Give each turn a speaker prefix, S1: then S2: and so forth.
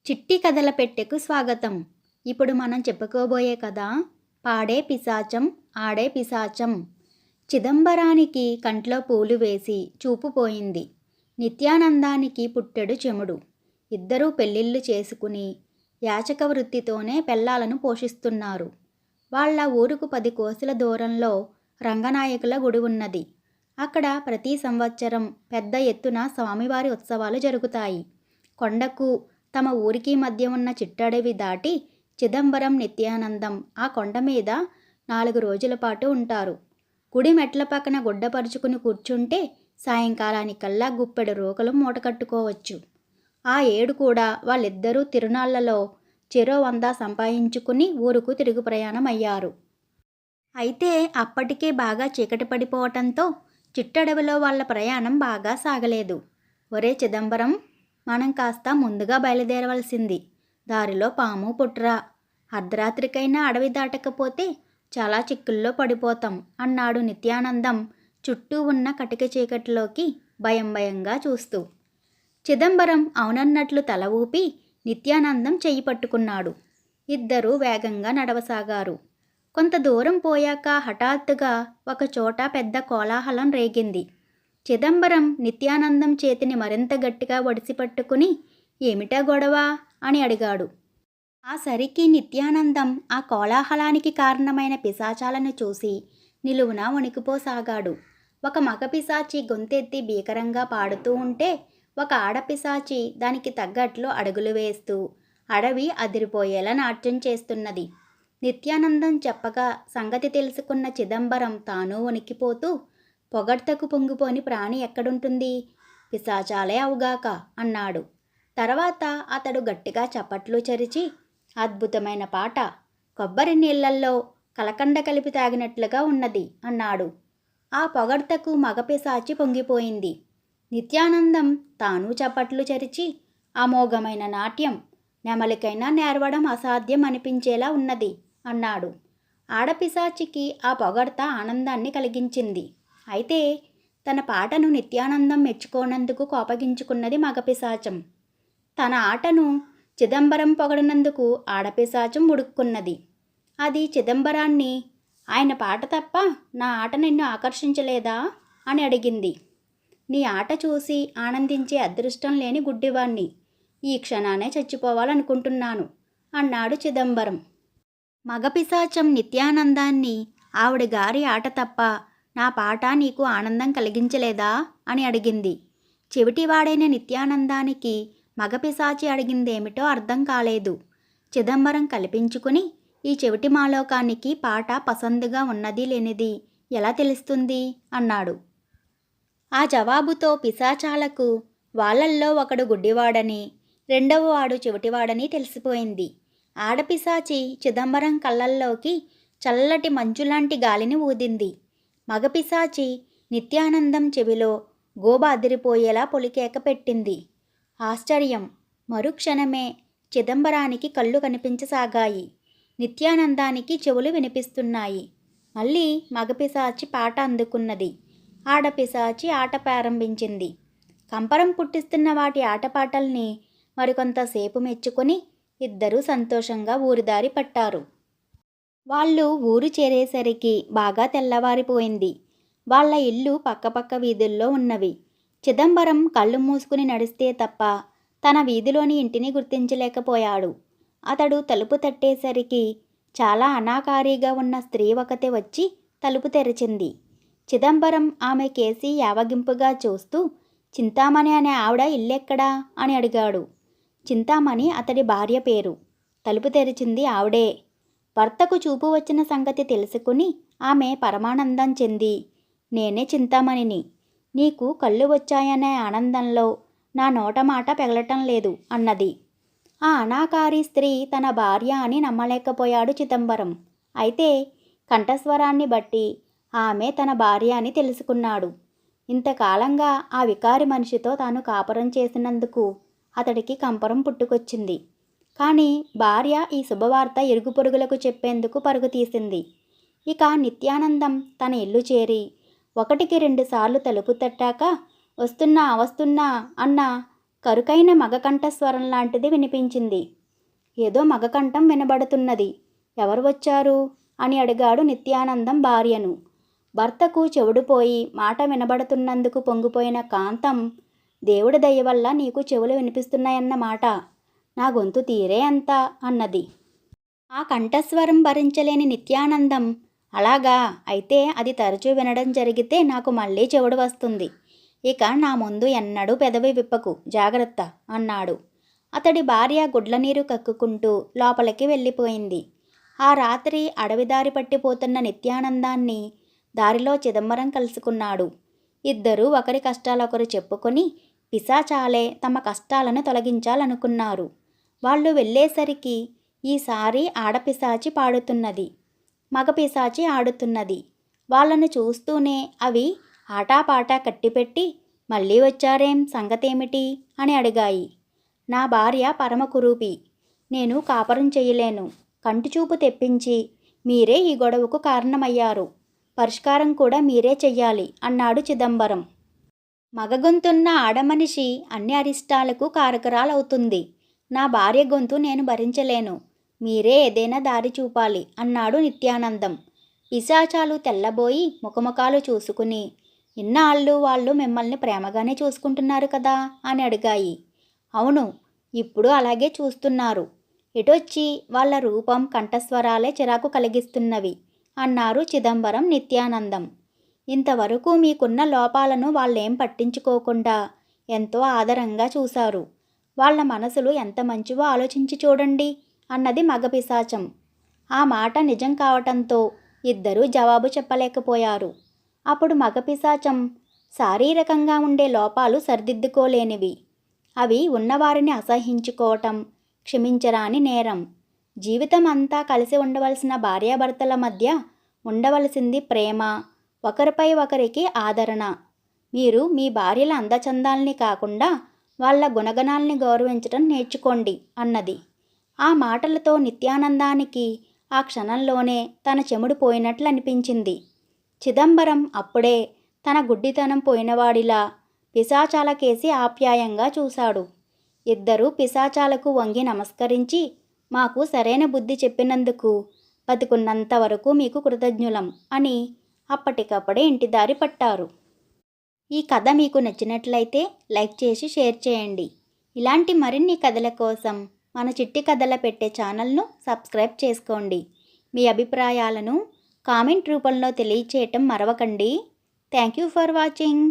S1: చిట్టి కథల పెట్టెకు స్వాగతం. ఇప్పుడు మనం చెప్పుకోబోయే కథ పాడే పిశాచం ఆడే పిశాచం. చిదంబరానికి కంట్లో పూలు వేసి చూపు పోయింది. నిత్యానందానికి పుట్టెడు చెముడు. ఇద్దరూ పెళ్ళిళ్ళు చేసుకుని యాచక వృత్తితోనే పెళ్ళాలను పోషిస్తున్నారు. వాళ్ళ ఊరుకు 10 కోసుల దూరంలో రంగనాయకుల గుడి ఉన్నది. అక్కడ ప్రతి సంవత్సరం పెద్ద ఎత్తున స్వామివారి ఉత్సవాలు జరుగుతాయి. కొండకు తమ ఊరికి మధ్య ఉన్న చిట్టడవి దాటి చిదంబరం నిత్యానందం ఆ కొండ మీద 4 రోజుల పాటు ఉంటారు. గుడి మెట్ల పక్కన గుడ్డపరుచుకుని కూర్చుంటే సాయంకాలానికల్లా గుప్పెడు రోకలు మూటకట్టుకోవచ్చు. ఆ ఏడు కూడా వాళ్ళిద్దరూ తిరునాళ్లలో చెరో 100 సంపాదించుకుని ఊరుకు తిరుగు ప్రయాణం అయ్యారు. అయితే అప్పటికే బాగా చీకటి పడిపోవటంతో చిట్టడవిలో వాళ్ళ ప్రయాణం బాగా సాగలేదు. ఒరే చిదంబరం, మనం కాస్త ముందుగా బయలుదేరవలసింది. దారిలో పాము పుట్రా. అర్ధరాత్రికైనా అడవి దాటకపోతే చాలా చిక్కుల్లో పడిపోతాం అన్నాడు నిత్యానందం చుట్టూ ఉన్న కటిక చీకటిలోకి భయంగా చూస్తూ. చిదంబరం అవునన్నట్లు తల ఊపి నిత్యానందం చెయ్యి పట్టుకున్నాడు. ఇద్దరూ వేగంగా నడవసాగారు. కొంత దూరం పోయాక హఠాత్తుగా ఒకచోట పెద్ద కోలాహలం రేగింది. చిదంబరం నిత్యానందం చేతిని మరింత గట్టిగా ఒడిసి పట్టుకుని ఏమిటా గొడవ అని అడిగాడు. ఆ సరికి నిత్యానందం ఆ కోలాహలానికి కారణమైన పిశాచాలను చూసి నిలువున వణికిపోసాగాడు. ఒక మగ పిశాచి గొంతెత్తి భీకరంగా పాడుతూ ఉంటే ఒక ఆడపిశాచి దానికి తగ్గట్లు అడుగులు వేస్తూ అడవి అదిరిపోయేలా నాట్యం చేస్తున్నది. నిత్యానందం చెప్పగా సంగతి తెలుసుకున్న చిదంబరం తాను వణికిపోతూ పొగడ్తకు పొంగిపోని ప్రాణి ఎక్కడుంటుంది, పిశాచాలే అవుగాక అన్నాడు. తర్వాత అతడు గట్టిగా చప్పట్లు చరిచి అద్భుతమైన పాట, కొబ్బరి నీళ్లల్లో కలకండ కలిపి తాగినట్లుగా ఉన్నది అన్నాడు. ఆ పొగడ్తకు మగ పిశాచి పొంగిపోయింది. నిత్యానందం తాను చప్పట్లు చరిచి అమోఘమైన నాట్యం, నెమలికైనా నేర్వడం అసాధ్యం అనిపించేలా ఉన్నది అన్నాడు. ఆడపిశాచికి ఆ పొగడ్త ఆనందాన్ని కలిగించింది. అయితే తన పాటను నిత్యానందం మెచ్చుకోనందుకు కోపగించుకున్నది మగపిశాచం. తన ఆటను చిదంబరం పొగడనందుకు ఆడపిశాచం ఉడుక్కున్నది. అది చిదంబరాన్ని, ఆయన పాట తప్ప నా ఆట నిన్ను ఆకర్షించలేదా అని అడిగింది. నీ ఆట చూసి ఆనందించే అదృష్టం లేని గుడ్డివాణ్ణి, ఈ క్షణానే చచ్చిపోవాలనుకుంటున్నాను అన్నాడు చిదంబరం. మగపిశాచం నిత్యానందాన్ని, ఆవిడ గారి ఆట తప్ప నా పాట నీకు ఆనందం కలిగించలేదా అని అడిగింది. చెవిటివాడైన నిత్యానందానికి మగపిశాచి అడిగిందేమిటో అర్థం కాలేదు. చిదంబరం కల్పించుకుని ఈ చెవిటి మాలోకానికి పాట పసందుగా ఉన్నది లేనిది ఎలా తెలుస్తుంది అన్నాడు. ఆ జవాబుతో పిశాచాలకు వాళ్ళల్లో ఒకడు గుడ్డివాడని, రెండవ వాడు చెవిటివాడని తెలిసిపోయింది. ఆడపిశాచి చిదంబరం కళ్ళల్లోకి చల్లటి మంచులాంటి గాలిని ఊదింది. మగపిశాచి నిత్యానందం చెవిలో గోబ అదిరిపోయేలా పొలికేక పెట్టింది. ఆశ్చర్యం! మరుక్షణమే చిదంబరానికి కళ్ళు కనిపించసాగాయి. నిత్యానందానికి చెవులు వినిపిస్తున్నాయి. మళ్ళీ మగపిశాచి పాట అందుకున్నది. ఆడపిశాచి ఆట ప్రారంభించింది. కంపరం పుట్టిస్తున్న వాటి ఆటపాటల్ని మరికొంతసేపు మెచ్చుకొని ఇద్దరూ సంతోషంగా ఊరిదారి పట్టారు. వాళ్ళు ఊరు చేరేసరికి బాగా తెల్లవారిపోయింది. వాళ్ళ ఇల్లు పక్కపక్క వీధుల్లో ఉన్నవి. చిదంబరం కళ్ళు మూసుకుని నడిస్తే తప్ప తన వీధిలోని ఇంటిని గుర్తించలేకపోయాడు. అతడు తలుపు తట్టేసరికి చాలా అనాకారిగా ఉన్న స్త్రీ ఒకతే వచ్చి తలుపు తెరిచింది. చిదంబరం ఆమె కేసి యావగింపుగా చూస్తూ, చింతామణి అనే ఆవిడ ఇల్లెక్కడా అని అడిగాడు. చింతామణి అతడి భార్య పేరు. తలుపు తెరిచింది ఆవిడే. భర్తకు చూపు వచ్చిన సంగతి తెలుసుకుని ఆమె పరమానందం చెంది, నేనే చింతామణిని. నీకు కళ్ళు వచ్చాయనే ఆనందంలో నా నోట మాట పెగలటం లేదు అన్నది. ఆ అనాకారి స్త్రీ తన భార్య అని నమ్మలేకపోయాడు చిదంబరం. అయితే కంఠస్వరాన్ని బట్టి ఆమె తన భార్య అని తెలుసుకున్నాడు. ఇంతకాలంగా ఆ వికారి మనిషితో తాను కాపురం చేసినందుకు అతడికి కంపరం పుట్టుకొచ్చింది. కానీ భార్య ఈ శుభవార్త ఇరుగు పొరుగులకు చెప్పేందుకు పరుగు తీసింది. ఇక నిత్యానందం తన ఇల్లు చేరి 1కి 2 సార్లు తలుపు తట్టాక వస్తున్నా అన్న కరుకైన మగ కంఠస్వరం లాంటిది వినిపించింది. ఏదో మగ కంఠం వినబడుతున్నది. ఎవరు వచ్చారు అని అడిగాడు నిత్యానందం భార్యను. భర్తకు చెవుడుపోయి మాట వినబడుతున్నందుకు పొంగిపోయిన కాంతం, దేవుడి దయ వల్ల నీకు చెవులు వినిపిస్తున్నాయన్నమాట. నా గొంతు తీరే అంత అన్నది. ఆ కంఠస్వరం భరించలేని నిత్యానందం, అలాగా, అయితే అది తరచూ వినడం జరిగితే నాకు మళ్ళీ చెవుడు వస్తుంది. ఇక నా ముందు ఎన్నడూ పెదవి విప్పకు, జాగ్రత్త అన్నాడు. అతడి భార్య గుడ్లనీరు కక్కుకుంటూ లోపలికి వెళ్ళిపోయింది. ఆ రాత్రి అడవిదారి పట్టిపోతున్న నిత్యానందాన్ని దారిలో చిదంబరం కలుసుకున్నాడు. ఇద్దరూ ఒకరి కష్టాలొకరు చెప్పుకొని పిశాచాలే తమ కష్టాలను తొలగించాలనుకున్నారు. వాళ్ళు వెళ్ళేసరికి ఈసారి ఆడపిశాచి పాడుతున్నది, మగ పిశాచి ఆడుతున్నది. వాళ్ళను చూస్తూనే అవి ఆటాపాటా కట్టిపెట్టి, మళ్ళీ వచ్చారేం, సంగతేమిటి అని అడిగాయి. నా భార్య పరమకురూపి, నేను కాపరం చెయ్యలేను. కంటిచూపు తెప్పించి మీరే ఈ గొడవకు కారణమయ్యారు. పరిష్కారం కూడా మీరే చెయ్యాలి అన్నాడు చిదంబరం. మగగొంతున్న ఆడమనిషి అన్ని అరిష్టాలకు కారకురాలవుతుంది. నా భార్య గొంతు నేను భరించలేను. మీరే ఏదైనా దారి చూపాలి అన్నాడు నిత్యానందం. పిశాచాలు తెల్లబోయి ముఖముఖాలు చూసుకుని, ఇన్నాళ్ళు వాళ్ళు మిమ్మల్ని ప్రేమగానే చూసుకుంటున్నారు కదా అని అడిగాయి. అవును, ఇప్పుడు అలాగే చూస్తున్నారు. ఎటొచ్చి వాళ్ళ రూపం కంఠస్వరాలే చిరాకు కలిగిస్తున్నవి అన్నారు చిదంబరం నిత్యానందం. ఇంతవరకు మీకున్న లోపాలను వాళ్ళేం పట్టించుకోకుండా ఎంతో ఆదరంగా చూశారు. వాళ్ళ మనసులు ఎంత మంచివో ఆలోచించి చూడండి అన్నది మగ పిశాచం. ఆ మాట నిజం కావటంతో ఇద్దరూ జవాబు చెప్పలేకపోయారు. అప్పుడు మగ పిశాచం, శారీరకంగా ఉండే లోపాలు సరిదిద్దుకోలేనివి. అవి ఉన్నవారిని అసహించుకోవటం క్షమించరాని నేరం. జీవితం అంతా కలిసి ఉండవలసిన భార్యాభర్తల మధ్య ఉండవలసింది ప్రేమ, ఒకరిపై ఒకరికి ఆదరణ. మీరు మీ భార్యల అందచందాల్ని కాకుండా వాళ్ళ గుణగణాల్ని గౌరవించడం నేర్చుకోండి అన్నది. ఆ మాటలతో నిత్యానందానికి ఆ క్షణంలోనే తన చెముడు పోయినట్లు అనిపించింది. చిదంబరం అప్పుడే తన గుడ్డితనం పోయినవాడిలా పిశాచాలకేసి ఆప్యాయంగా చూశాడు. ఇద్దరూ పిశాచాలకు వంగి నమస్కరించి, మాకు సరైన బుద్ధి చెప్పినందుకు బతికున్నంత వరకు మీకు కృతజ్ఞులం అని అప్పటికప్పుడే ఇంటిదారి పట్టారు. ఈ కథ మీకు నచ్చినట్లయితే లైక్ చేసి షేర్ చేయండి. ఇలాంటి మరిన్ని కథల కోసం మన చిట్టి కథల పెట్టే ఛానల్ను సబ్స్క్రైబ్ చేసుకోండి. మీ అభిప్రాయాలను కామెంట్ రూపంలో తెలియచేయటం మరవకండి. Thank you for watching.